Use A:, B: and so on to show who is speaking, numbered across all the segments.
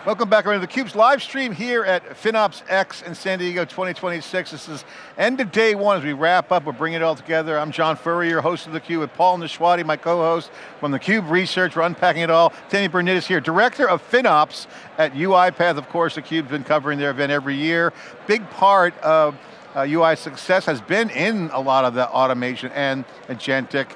A: Welcome back around to theCUBE's live stream here at FinOps X in San Diego 2026. This is end of day one as we wrap up, we're bringing it all together. I'm John Furrier, host of theCUBE with Paul Nashawaty, my co-host from theCUBE Research. We're unpacking it all. Tammy Burnitt is here, Director of FinOps at UiPath. Of course, theCUBE's been covering their event every year. Big part of UI's success has been in a lot of the automation and agentic.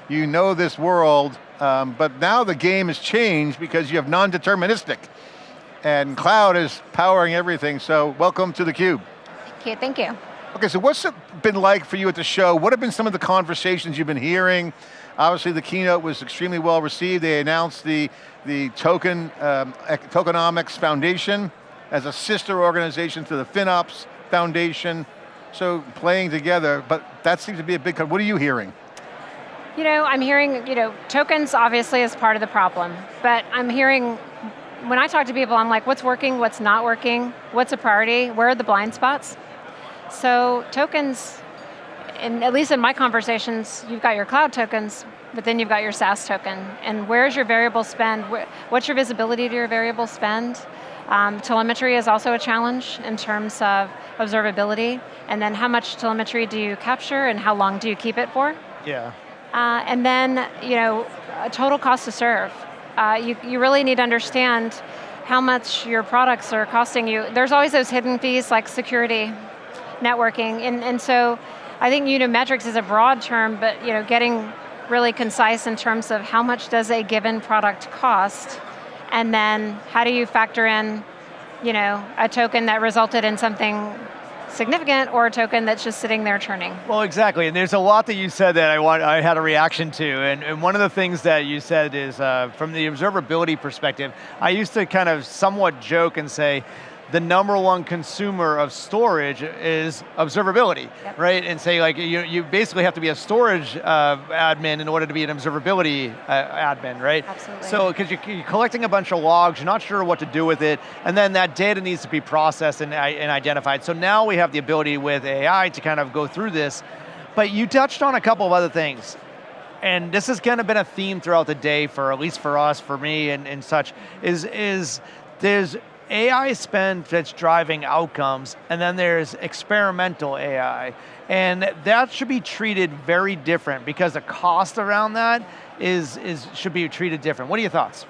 A: You know this world, but now the game has changed because you have non-deterministic. And cloud is powering everything, so welcome to theCUBE.
B: Thank you.
A: Okay, so what's it been like for you at the show? What have been some of the conversations you've been hearing? Obviously the keynote was extremely well received. They announced the Tokenomics Foundation as a sister organization to the FinOps Foundation. So playing together, but that seems to be a big, what are you hearing?
B: You know, I'm hearing, tokens obviously is part of the problem, but I'm hearing, when I talk to people, I'm like, what's working, what's not working, what's a priority, where are the blind spots? So tokens, at least in my conversations, you've got your cloud tokens, but then you've got your SaaS token. And where's your variable spend? What's your visibility to your variable spend? Telemetry is also a challenge in terms of observability. And then how much telemetry do you capture and how long do you keep it for?
C: Yeah.
B: And then, a total cost to serve. You really need to understand how much your products are costing you. There's always those hidden fees like security, networking, and so I think metrics is a broad term, but getting really concise in terms of how much does a given product cost, and then how do you factor in a token that resulted in something significant or a token that's just sitting there churning.
C: Well, exactly, and there's a lot that you said that I had a reaction to, and one of the things that you said is, from the observability perspective, I used to kind of somewhat joke and say, the number one consumer of storage is observability,
B: yep.
C: Right? And say like, you basically have to be a storage admin in order to be an observability admin, right?
B: Absolutely.
C: So, because you're collecting a bunch of logs, you're not sure what to do with it, and then that data needs to be processed and identified. So now we have the ability with AI to kind of go through this, but you touched on a couple of other things. And this has kind of been a theme throughout the day at least for us, for me and such, is there's AI spend that's driving outcomes, and then there's experimental AI. And that should be treated very different because the cost around that should be treated different. What are your thoughts?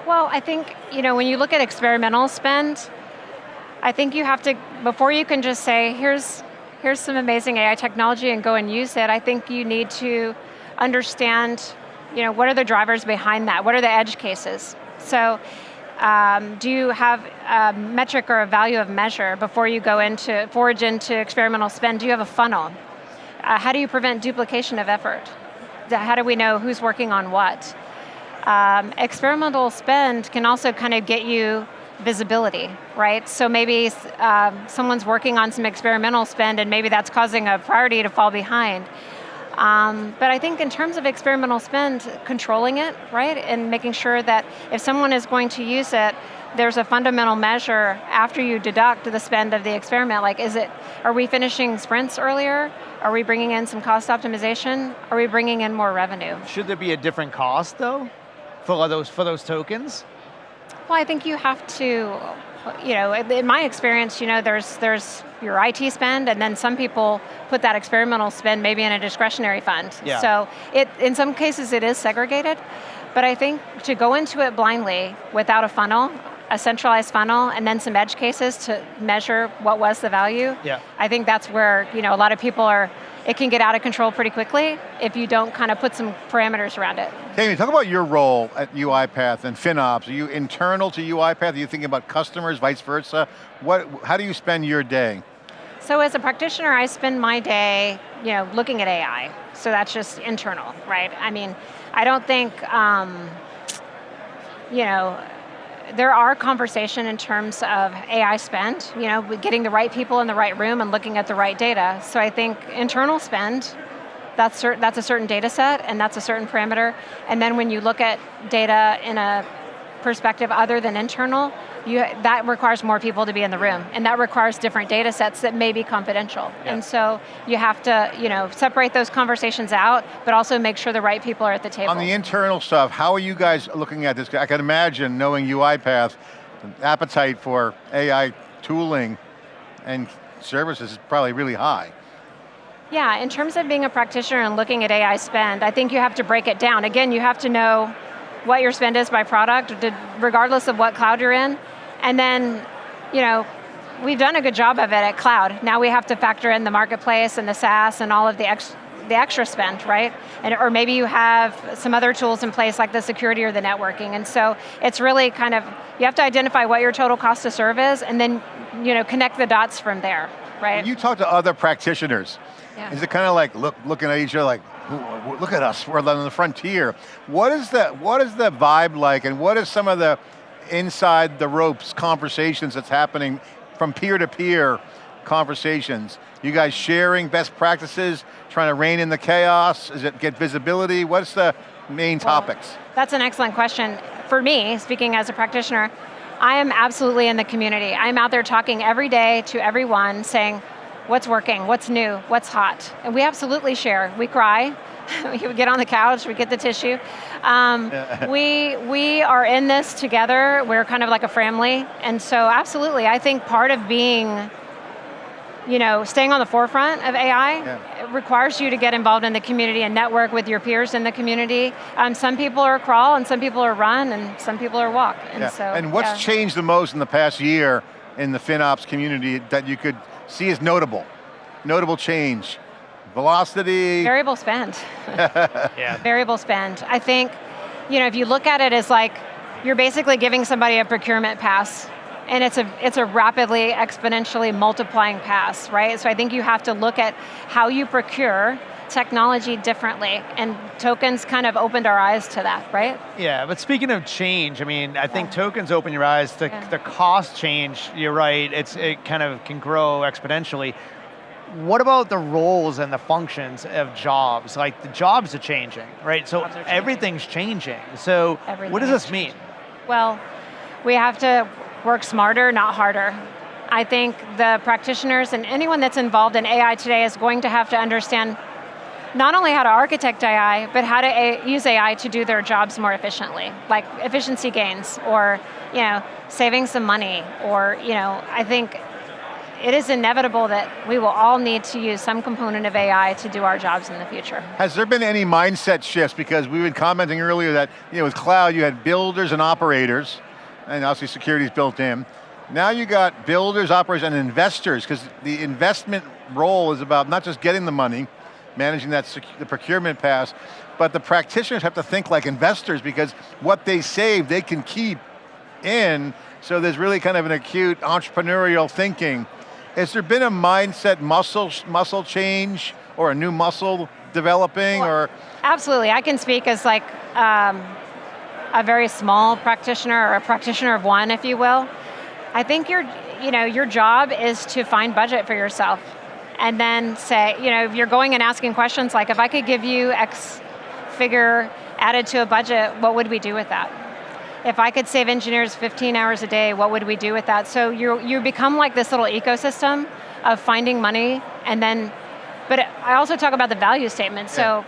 B: Well, I think, when you look at experimental spend, I think you have to, before you can just say, here's some amazing AI technology and go and use it, I think you need to understand, what are the drivers behind that? What are the edge cases? So, do you have a metric or a value of measure before you go forage into experimental spend? Do you have a funnel? How do you prevent duplication of effort? How do we know who's working on what? Experimental spend can also kind of get you visibility, right? So maybe someone's working on some experimental spend and maybe that's causing a priority to fall behind. But I think in terms of experimental spend, controlling it, right? And making sure that if someone is going to use it, there's a fundamental measure after you deduct the spend of the experiment, like are we finishing sprints earlier? Are we bringing in some cost optimization? Are we bringing in more revenue?
C: Should there be a different cost though, for those tokens?
B: Well, I think you have to, in my experience, there's your IT spend, and then some people put that experimental spend maybe in a discretionary fund.
C: Yeah.
B: So in some cases it is segregated, but I think to go into it blindly without a funnel, a centralized funnel, and then some edge cases to measure what was the value,
C: yeah.
B: I think that's where a lot of people it can get out of control pretty quickly if you don't kind of put some parameters around it.
A: Tammy, talk about your role at UiPath and FinOps. Are you internal to UiPath? Are you thinking about customers, vice versa? How do you spend your day?
B: So as a practitioner, I spend my day, looking at AI. So that's just internal, right? I mean, I don't think, there are conversation in terms of AI spend, getting the right people in the right room and looking at the right data. So I think internal spend, that's a certain data set and that's a certain parameter. And then when you look at data in a perspective other than internal, that requires more people to be in the room, and that requires different data sets that may be confidential. Yeah. And so you have to separate those conversations out, but also make sure the right people are at the table.
A: On the internal stuff, how are you guys looking at this? I can imagine, knowing UiPath, the appetite for AI tooling and services is probably really high.
B: Yeah, in terms of being a practitioner and looking at AI spend, I think you have to break it down. Again, you have to know what your spend is by product, regardless of what cloud you're in. And then, we've done a good job of it at cloud. Now we have to factor in the marketplace and the SaaS and all of the extra spend, right? Or maybe you have some other tools in place like the security or the networking. And so it's really kind of, you have to identify what your total cost to serve is and then connect the dots from there, right?
A: When you talk to other practitioners,
B: yeah.
A: Is it kind of like looking at each other like, look at us, we're on the frontier. What is the vibe like, and what is some of the inside the ropes conversations that's happening from peer-to-peer conversations? You guys sharing best practices, trying to rein in the chaos? Is it get visibility? What's the main topics?
B: That's an excellent question. For me, speaking as a practitioner, I am absolutely in the community. I'm out there talking every day to everyone saying, what's working, what's new, what's hot. And we absolutely share. We cry, we get on the couch, we get the tissue. We are in this together. We're kind of like a family. And so absolutely, I think part of being, staying on the forefront of AI it requires you to get involved in the community and network with your peers in the community. Some people are crawl and some people are run and some people are walk. And
A: what's changed the most in the past year in the FinOps community that you could see as notable change? Velocity?
B: Variable spend. Variable spend. I think, if you look at it as like, you're basically giving somebody a procurement pass, and it's a rapidly, exponentially multiplying pass, right? So I think you have to look at how you procure technology differently, and tokens kind of opened our eyes to that, right?
C: Yeah, but speaking of change, I think tokens open your eyes to the cost change. You're right, it kind of can grow exponentially. What about the roles and the functions of jobs? Like the jobs are changing, right? So everything's changing. So what does this mean?
B: Well, we have to work smarter, not harder. I think the practitioners and anyone that's involved in AI today is going to have to understand not only how to architect AI, but how to use AI to do their jobs more efficiently, like efficiency gains, or saving some money, or I think it is inevitable that we will all need to use some component of AI to do our jobs in the future.
A: Has there been any mindset shifts? Because we've been commenting earlier that with cloud you had builders and operators, and obviously security is built in. Now you got builders, operators, and investors, because the investment role is about not just getting the money, managing the procurement pass, but the practitioners have to think like investors, because what they save, they can keep in, so there's really kind of an acute entrepreneurial thinking. Has there been a mindset muscle change, or a new muscle developing, or?
B: Absolutely, I can speak as like a very small practitioner, or a practitioner of one, if you will. I think your job is to find budget for yourself. And then say, if you're going and asking questions like, if I could give you X figure added to a budget, what would we do with that? If I could save engineers 15 hours a day, what would we do with that? So you become like this little ecosystem of finding money, and then, but I also talk about the value statement. So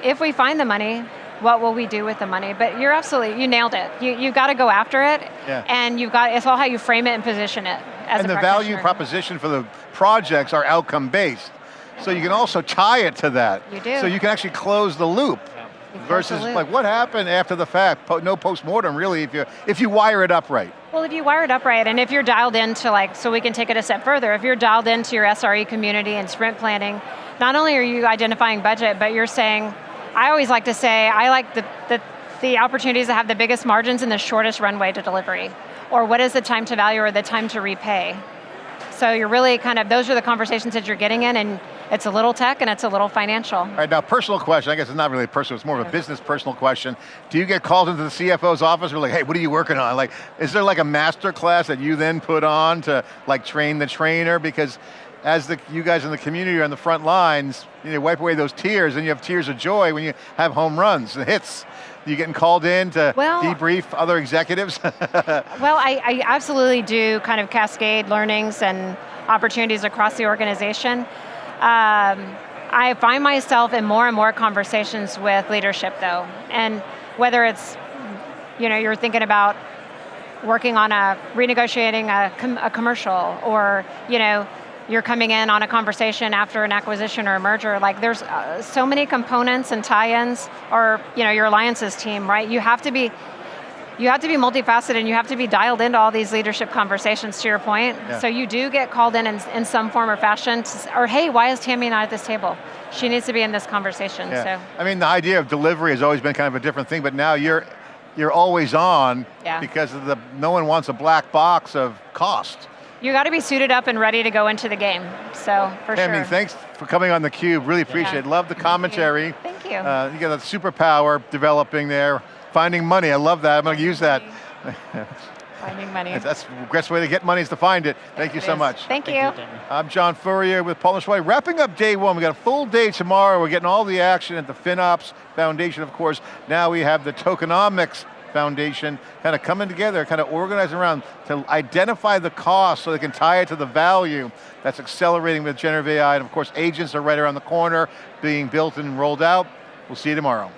B: if we find the money, what will we do with the money? But you nailed it. You've got to go after it, and it's all how you frame it and position it as
A: and the value proposition for the projects are outcome-based. So you can also tie it to that.
B: You do.
A: So you can actually close the loop. Versus like what happened after the fact, no post-mortem really, if you wire it up right.
B: Well, if you wire it up right, and if you're dialed into so we can take it a step further, if you're dialed into your SRE community and sprint planning, not only are you identifying budget, but you're saying, I always like to say, I like the opportunities that have the biggest margins and the shortest runway to delivery. Or what is the time to value or the time to repay? So you're really those are the conversations that you're getting in, and it's a little tech and it's a little financial. All
A: right, now personal question, I guess it's not really personal, it's more of a business personal question. Do you get called into the CFO's office or like, hey, what are you working on? Like, is there like a master class that you then put on to like train the trainer? Because as you guys in the community are on the front lines, wipe away those tears, and you have tears of joy when you have home runs and hits. You getting called in to debrief other executives?
B: Well, I absolutely do kind of cascade learnings and opportunities across the organization. I find myself in more and more conversations with leadership though, and whether it's, you're thinking about working on renegotiating a commercial, or you're coming in on a conversation after an acquisition or a merger. Like there's so many components and tie-ins, or your alliances team, right? You have to be multifaceted, and you have to be dialed into all these leadership conversations, to your point. Yeah. So you do get called in some form or fashion, or hey, why is Tammy not at this table? She needs to be in this conversation.
A: Yeah.
B: So.
A: I mean, the idea of delivery has always been kind of a different thing, but now you're always on, because of no one wants a black box of cost. You
B: got to be suited up and ready to go into the game, so for
A: Tammy,
B: sure.
A: thanks for coming on theCUBE, really appreciate it. Love the commentary.
B: Thank you.
A: You got that superpower developing there. Finding money, I love that, I'm going to use that.
B: Finding money.
A: That's the best way to get money is to find it. Thank you so much.
B: Thank you.
A: I'm John Furrier with Paul Nashawaty. Wrapping up day one, we got a full day tomorrow. We're getting all the action at the FinOps Foundation, of course. Now we have the Tokenomics Foundation kind of coming together, kind of organizing around to identify the cost so they can tie it to the value that's accelerating with generative AI. And of course, agents are right around the corner, being built and rolled out. We'll see you tomorrow.